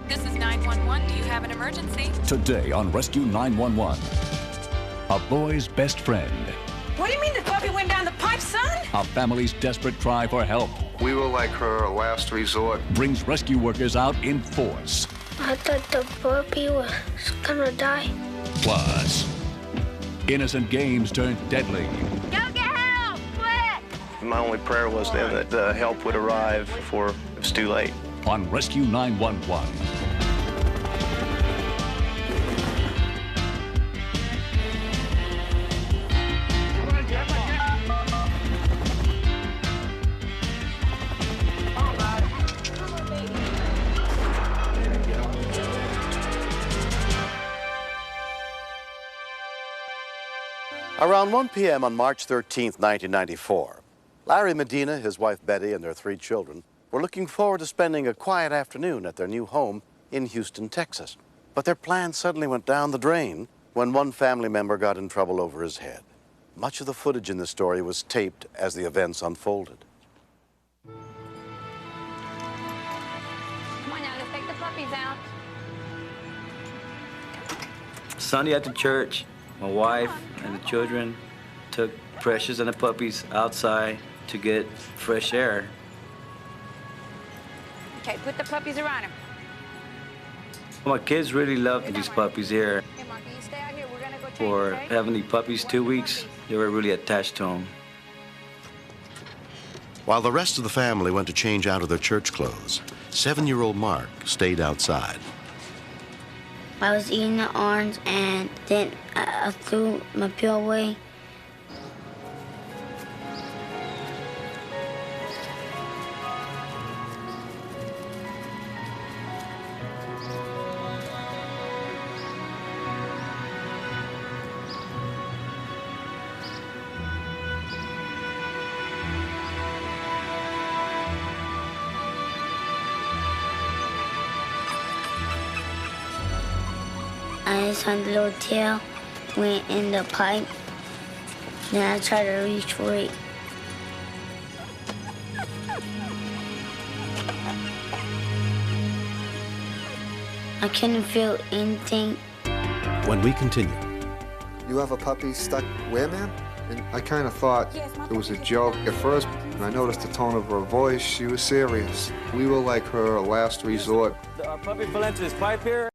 This is 911. Do you have an emergency? Today on Rescue 911, a boy's best friend. What do you mean the puppy went down the pipe, son? A family's desperate cry for help. We were like her last resort. Brings rescue workers out in force. I thought the puppy was gonna die. Plus, innocent games turned deadly. Go get help! Quick! My only prayer was then that the help would arrive before it was too late. On Rescue 911. Around 1 p.m. on March 13, 1994, Larry Medina, his wife Betty, and their 3 children were looking forward to spending a quiet afternoon at their new home in Houston, Texas. But their plans suddenly went down the drain when one family member got in trouble over his head. Much of the footage in the story was taped as the events unfolded. Come on now, let's take the puppies out. Sunday at the church, my wife and the children took Precious and the puppies outside to get fresh air. Okay, put the puppies around him. My kids really loved these puppies here. Hey, Mark, you stay out here. We're gonna go change, For okay? having the puppies 2 weeks, they were really attached to them. While the rest of the family went to change out of their church clothes, 7-year-old Mark stayed outside. I was eating the orange and then I threw my peel away. I saw the little tail went in the pipe. Then I tried to reach for it. I couldn't feel anything. When we continue, You have a puppy stuck where, ma'am? And I kind of thought it was a joke at first, and I noticed the tone of her voice. She was serious. We were like her last resort. Our puppy fell into this pipe here.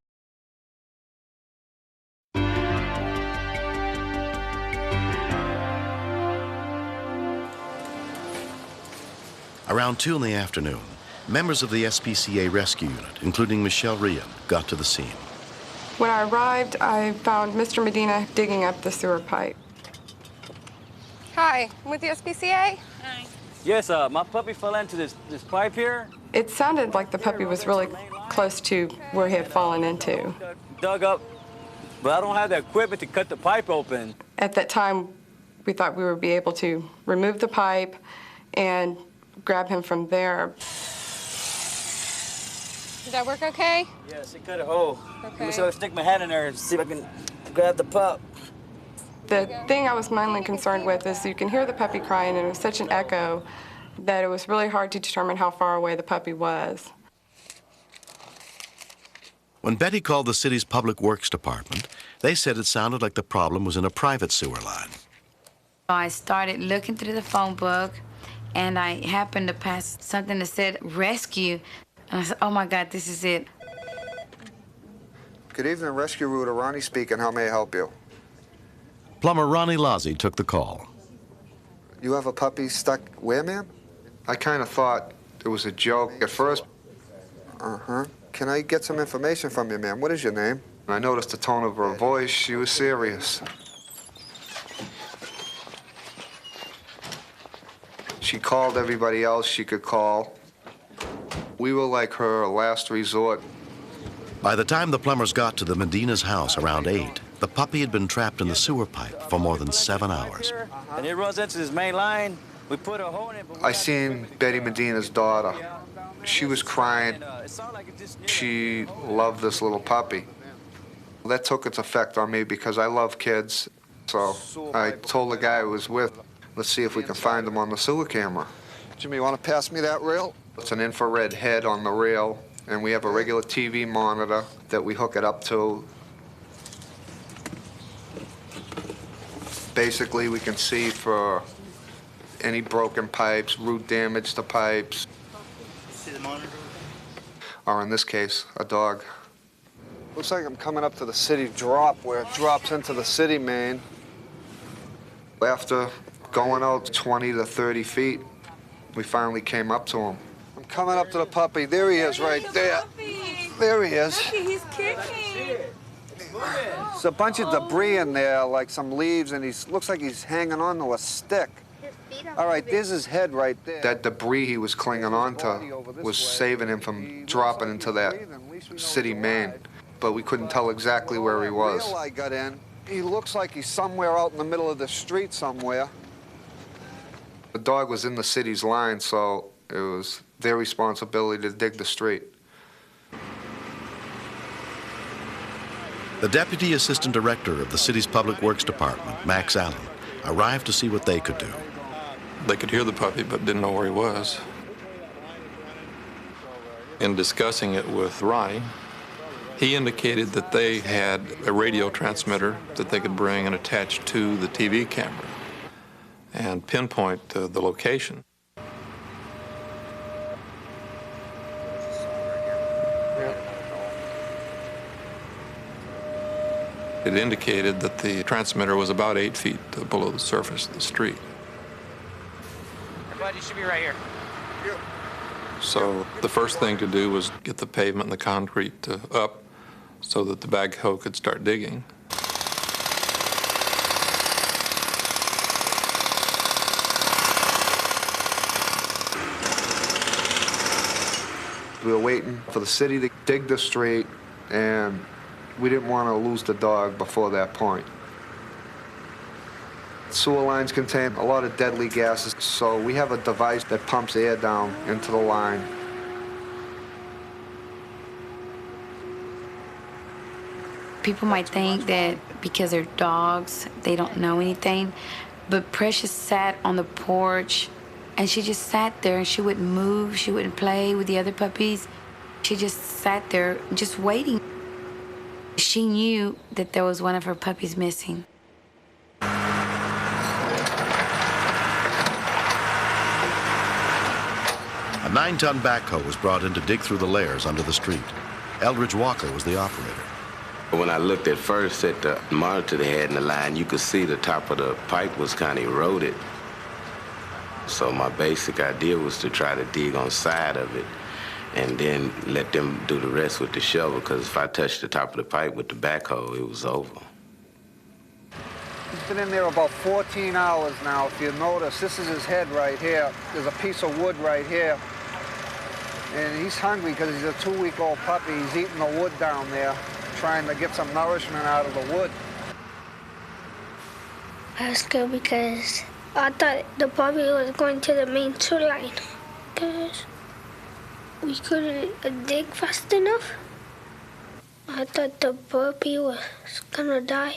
around 2 in the afternoon, members of the SPCA rescue unit, including Michelle Rian, got to the scene. When I arrived, I found Mr. Medina digging up the sewer pipe. Hi, I'm with the SPCA. Hi. Yes, my puppy fell into this pipe here. It sounded like the puppy was really close to where he had fallen into. Dug up, but I don't have the equipment to cut the pipe open. At that time, we thought we would be able to remove the pipe and grab him from there. Did that work okay? Yes, it cut a hole. Okay. So I stick my hand in there and see if I can grab the pup. The thing I was mainly concerned with is you can hear the puppy crying, and it was such an echo that it was really hard to determine how far away the puppy was. When Betty called the city's public works department, they said it sounded like the problem was in a private sewer line. I started looking through the phone book, and I happened to pass something that said rescue. And I said, oh my God, this is it. Good evening, Rescue Router Ronnie speaking. How may I help you? Plumber Ronnie Lozzie took the call. You have a puppy stuck where, ma'am? I kind of thought it was a joke at first. Uh-huh. Can I get some information from you, ma'am? What is your name? I noticed the tone of her voice. She was serious. She called everybody else she could call. We were like her last resort. By the time the plumbers got to the Medina's house around 8, the puppy had been trapped in the sewer pipe for more than 7 hours. And it runs into this main line. We put a hole in it. I seen Betty Medina's daughter. She was crying. She loved this little puppy. That took its effect on me because I love kids. So I told the guy I was with, let's see if we can find him on the sewer camera. Jimmy, you want to pass me that reel? It's an infrared head on the reel. And we have a regular TV monitor that we hook it up to. Basically, we can see for any broken pipes, root damage to pipes. See the monitor? Or in this case, a dog. Looks like I'm coming up to the city drop where it drops into the city main. After going out 20 to 30 feet, we finally came up to him. I'm coming up to the puppy. There he is right there. There he is. He's kicking. There's a bunch of debris in there, like some leaves, and he looks like he's hanging on to a stick. All right, there's his head right there. That debris he was clinging on to was saving him from dropping into that city main, but we couldn't tell exactly where he was. I got in. He looks like he's somewhere out in the middle of the street somewhere. The dog was in the city's line, so it was their responsibility to dig the street. The Deputy Assistant Director of the city's Public Works Department, Max Allen, arrived to see what they could do. They could hear the puppy, but didn't know where he was. In discussing it with Ronnie, he indicated that they had a radio transmitter that they could bring and attach to the TV camera and pinpoint the location. It indicated that the transmitter was about 8 feet below the surface of the street. Everybody should be right here. So the first thing to do was get the pavement and the concrete up so that the backhoe could start digging. We were waiting for the city to dig the street, and we didn't want to lose the dog before that point. Sewer lines contain a lot of deadly gases, so we have a device that pumps air down into the line. People might think that because they're dogs, they don't know anything, but Precious sat on the porch, and she just sat there, and she wouldn't move, she wouldn't play with the other puppies. She just sat there, just waiting. She knew that there was one of her puppies missing. A 9-ton backhoe was brought in to dig through the layers under the street. Eldridge Walker was the operator. When I looked at first at the monitor they had in the line, you could see the top of the pipe was kind of eroded. So my basic idea was to try to dig on the side of it and then let them do the rest with the shovel, because if I touched the top of the pipe with the backhoe, it was over. He's been in there about 14 hours now. If you notice, this is his head right here. There's a piece of wood right here. And he's hungry because he's a 2-week-old puppy. He's eating the wood down there, trying to get some nourishment out of the wood. I was scared because I thought the puppy was going to the main sewer line because we couldn't dig fast enough. I thought the puppy was gonna die,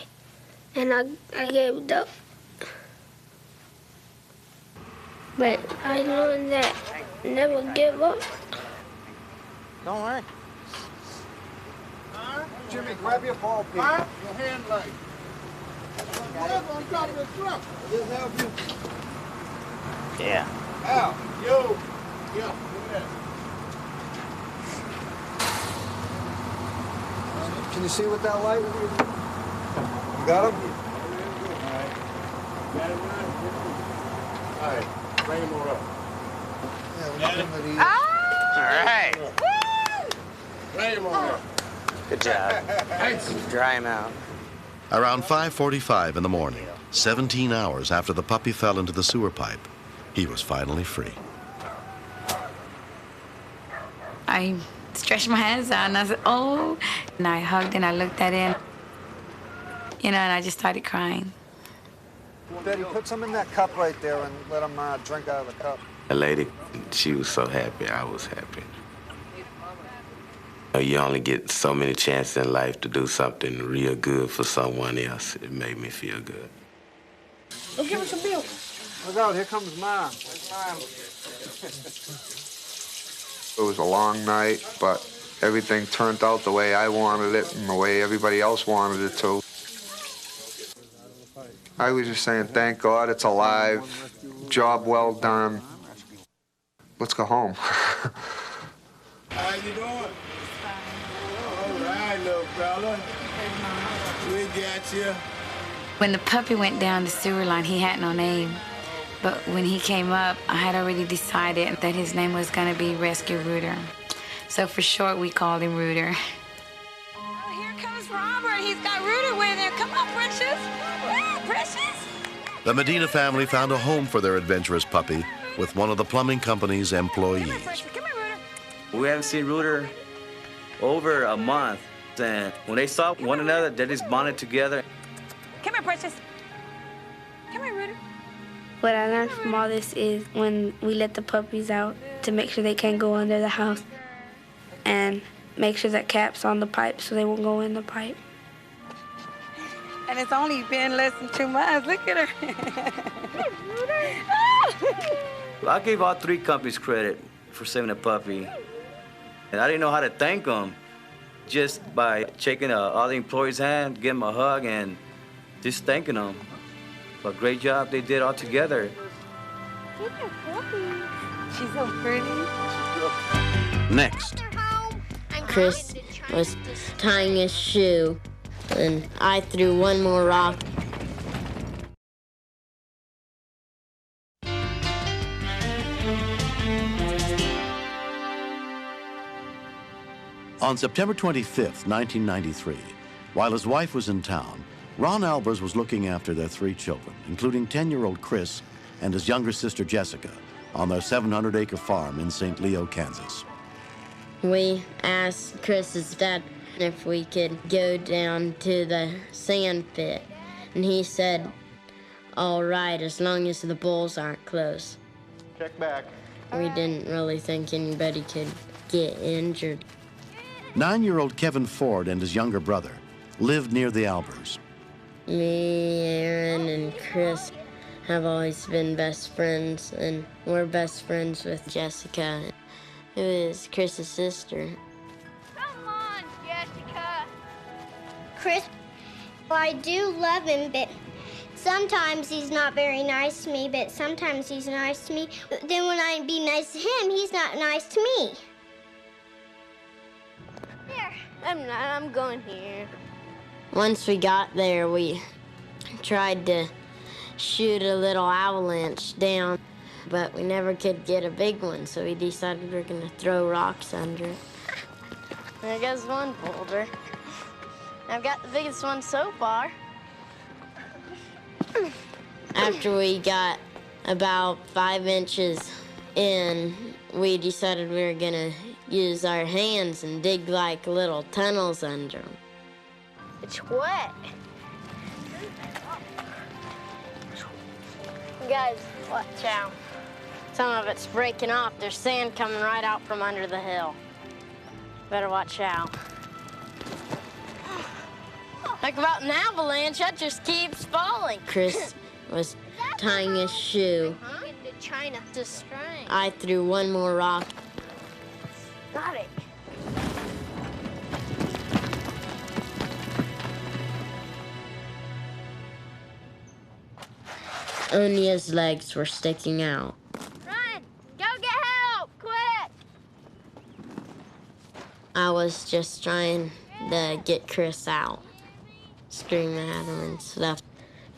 and I gave up. But I learned that never give up. Don't worry. Jimmy, grab your ball peen. Your hand light. Whatever on top of the truck. Just help you. Yeah. Al, yo. Yeah, look at that. Can you see with that light? You got him? All right, bring him over up. Yeah, we got him at ease. All right. Bring him over up. Good job. Thanks. Dry him out. Around 5:45 in the morning, 17 hours after the puppy fell into the sewer pipe, he was finally free. I stretched my hands out, and I said, oh. And I hugged, and I looked at him, and I just started crying. Betty, put some in that cup right there and let him drink out of the cup. The lady, she was so happy, I was happy. You only get so many chances in life to do something real good for someone else. It made me feel good. Go give us a bill. Look out, here comes Mom. It was a long night, but everything turned out the way I wanted it and the way everybody else wanted it to. I was just saying, thank God it's alive. Job well done. Let's go home. How you doing? All right, little fella. We got you. When the puppy went down the sewer line, he had no name. But when he came up, I had already decided that his name was going to be Rescue Rooter. So for short, we called him Rooter. Oh, here comes Robert. He's got Rooter with him. Come on, Precious. Ah, Precious. The Medina family found a home for their adventurous puppy with one of the plumbing company's employees. We haven't seen Rooter over a month. And when they saw one another, they just bonded together. Come here, Precious. Come here, Rooter. What I learned from all this is when we let the puppies out to make sure they can't go under the house and make sure that cap's on the pipe so they won't go in the pipe. And it's only been less than 2 months. Look at her. I gave all 3 companies credit for saving a puppy. And I didn't know how to thank them just by shaking all the employees' hand, giving them a hug, and just thanking them. A great job they did all together. She's so pretty. Next. Chris was tying his shoe, and I threw one more rock. On September 25th, 1993, while his wife was in town, Ron Albers was looking after their 3 children, including 10-year-old Chris and his younger sister Jessica, on their 700-acre farm in St. Leo, Kansas. We asked Chris's dad if we could go down to the sand pit, and he said, all right, as long as the bulls aren't close. Check back. We didn't really think anybody could get injured. 9-year-old Kevin Ford and his younger brother lived near the Albers. Me, Aaron, and Chris have always been best friends, and we're best friends with Jessica, who is Chris's sister. Come on, Jessica. Chris, I do love him, but sometimes he's not very nice to me, but sometimes he's nice to me. Then when I be nice to him, he's not nice to me. There, I'm going here. Once we got there, we tried to shoot a little avalanche down, but we never could get a big one, so we decided we were going to throw rocks under it. There goes one boulder. I've got the biggest one so far. After we got about 5 inches in, we decided we were going to use our hands and dig like little tunnels under them. It's wet. Guys, watch out. Some of it's breaking off. There's sand coming right out from under the hill. Better watch out. Talk about an avalanche, that just keeps falling. Chris was tying his shoe. China to string. I threw one more rock. Got it. Only his legs were sticking out. Run! Go get help! Quick! I was just trying to get Chris out, screaming at him and stuff.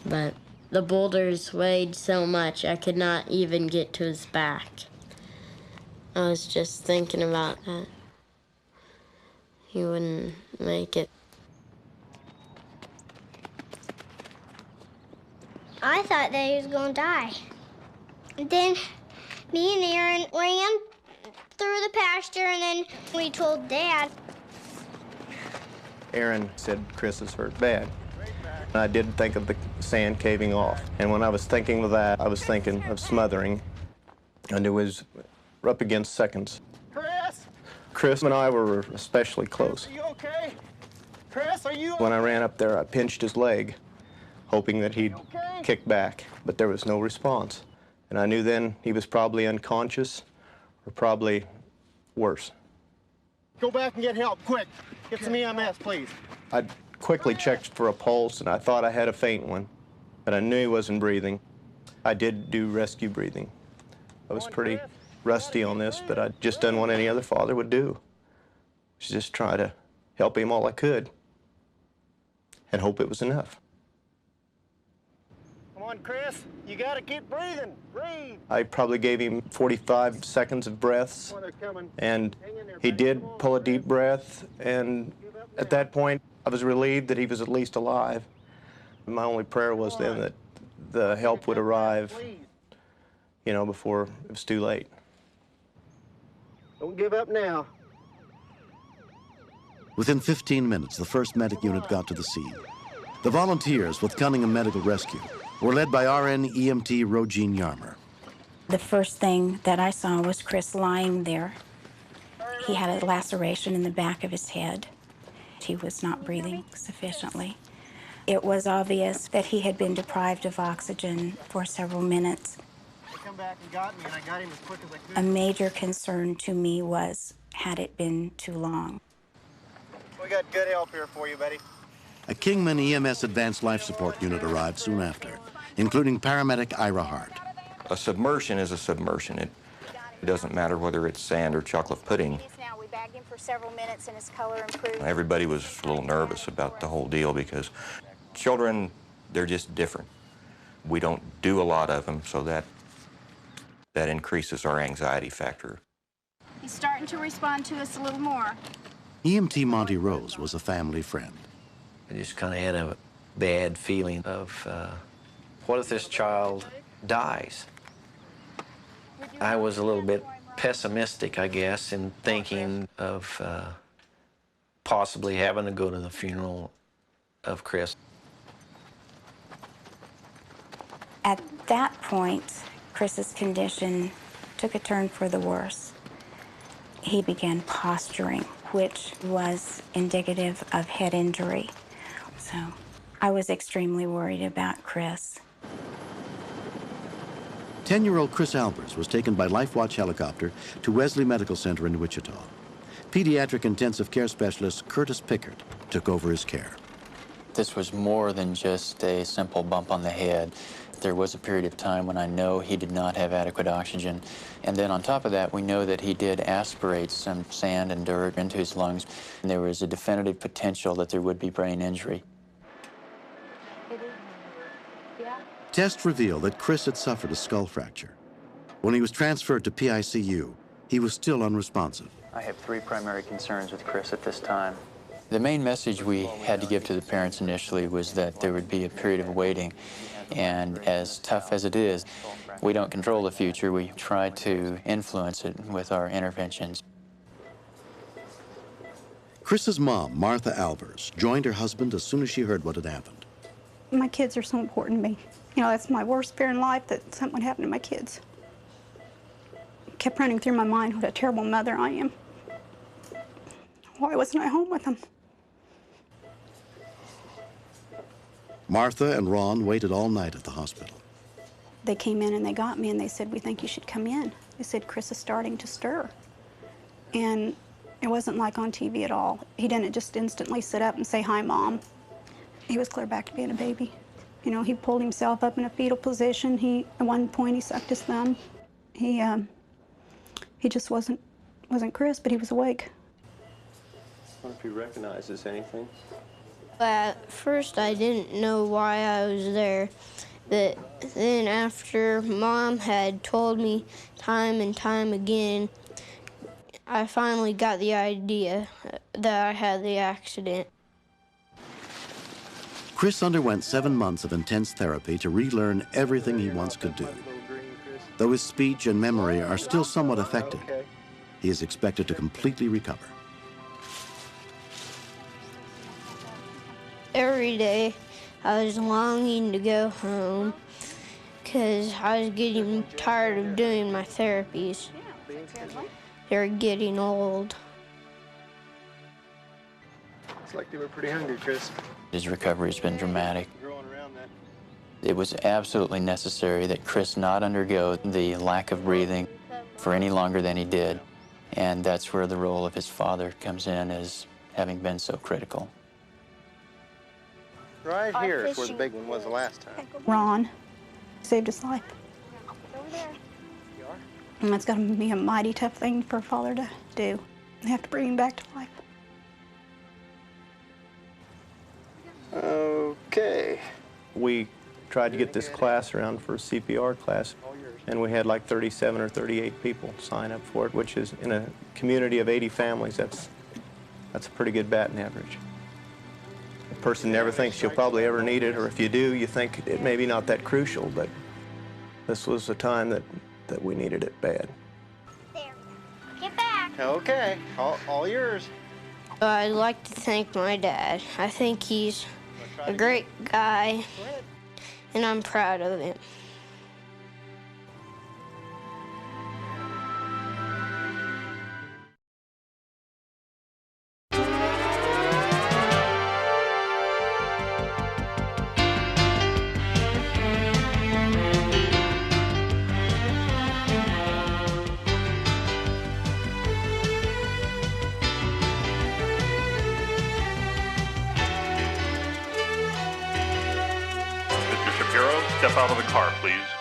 But the boulders weighed so much, I could not even get to his back. I was just thinking about that. He wouldn't make it. I thought that he was going to die. And then me and Aaron ran through the pasture, and then we told Dad. Aaron said Chris is hurt bad. I did think of the sand caving off. And when I was thinking of that, I was thinking of smothering. And it was up against seconds. Chris and I were especially close. Are you okay? Chris, are you okay? When I ran up there, I pinched his leg, hoping that he'd kick back, but there was no response. And I knew then he was probably unconscious or probably worse. Go back and get help, quick. Get some EMS, please. I quickly checked for a pulse, and I thought I had a faint one, but I knew he wasn't breathing. I did do rescue breathing. I was pretty rusty on this, but I'd just done what any other father would do. Just try to help him all I could and hope it was enough. Come on, Chris. You gotta keep breathing. Breathe. I probably gave him 45 seconds of breaths, and he did pull a deep breath, and at that point, I was relieved that he was at least alive. My only prayer was then that the help would arrive, you know, before it was too late. Don't give up now. Within 15 minutes, the first medic unit got to the scene. The volunteers with Cunningham Medical Rescue were led by RN EMT Rogine Yarmer. The first thing that I saw was Chris lying there. He had a laceration in the back of his head. He was not breathing sufficiently. It was obvious that he had been deprived of oxygen for several minutes. They come back and got me, and I got him as quick as I could. A major concern to me was, had it been too long? We got good help here for you, Betty. A Kingman EMS Advanced Life Support unit arrived soon after, including paramedic Ira Hart. A submersion is a submersion. It doesn't matter whether it's sand or chocolate pudding. Now we bagged him for several minutes and his color improved. Everybody was a little nervous about the whole deal because children, they're just different. We don't do a lot of them, so that increases our anxiety factor. He's starting to respond to us a little more. EMT Monty Rose was a family friend. I just kind of had a bad feeling of, what if this child dies? I was a little bit pessimistic, I guess, in thinking of possibly having to go to the funeral of Chris. At that point, Chris's condition took a turn for the worse. He began posturing, which was indicative of head injury. So I was extremely worried about Chris. 10-year-old Chris Albers was taken by LifeWatch helicopter to Wesley Medical Center in Wichita. Pediatric intensive care specialist Curtis Pickard took over his care. This was more than just a simple bump on the head. There was a period of time when I know he did not have adequate oxygen. And then on top of that, we know that he did aspirate some sand and dirt into his lungs. And there was a definitive potential that there would be brain injury. Tests revealed that Chris had suffered a skull fracture. When he was transferred to PICU, he was still unresponsive. I have three primary concerns with Chris at this time. The main message we had to give to the parents initially was that there would be a period of waiting. And as tough as it is, we don't control the future. We try to influence it with our interventions. Chris's mom, Martha Albers, joined her husband as soon as she heard what had happened. My kids are so important to me. You know, that's my worst fear in life, that something would happen to my kids. It kept running through my mind what a terrible mother I am. Why wasn't I home with them? Martha and Ron waited all night at the hospital. They came in and they got me and they said, "We think you should come in." They said, "Chris is starting to stir." And it wasn't like on TV at all. He didn't just instantly sit up and say, "Hi, Mom." He was clear back to being a baby. You know, he pulled himself up in a fetal position. At one point, he sucked his thumb. He just wasn't Chris, but he was awake. I wonder if he recognizes anything. At first, I didn't know why I was there, but then after Mom had told me time and time again, I finally got the idea that I had the accident. Chris underwent 7 months of intense therapy to relearn everything he once could do. Though his speech and memory are still somewhat affected, he is expected to completely recover. Every day, I was longing to go home because I was getting tired of doing my therapies. They're getting old. Looks like they were pretty hungry, Chris. His recovery has been dramatic. It was absolutely necessary that Chris not undergo the lack of breathing for any longer than he did. And that's where the role of his father comes in, as having been so critical. Right here is where the big one was the last time. Ron saved his life. And that's got to be a mighty tough thing for a father to do. They have to bring him back to life. Okay. We tried to get this class around for a CPR class, and we had like 37 or 38 people sign up for it, which is, in a community of 80 families, that's a pretty good batting average. A person never thinks you'll probably ever need it, or if you do, you think it may be not that crucial, but this was a time that we needed it bad. Get back. Okay, all yours. I'd like to thank my dad. I think he's a great guy, and I'm proud of him. Mr. Shapiro, step out of the car, please.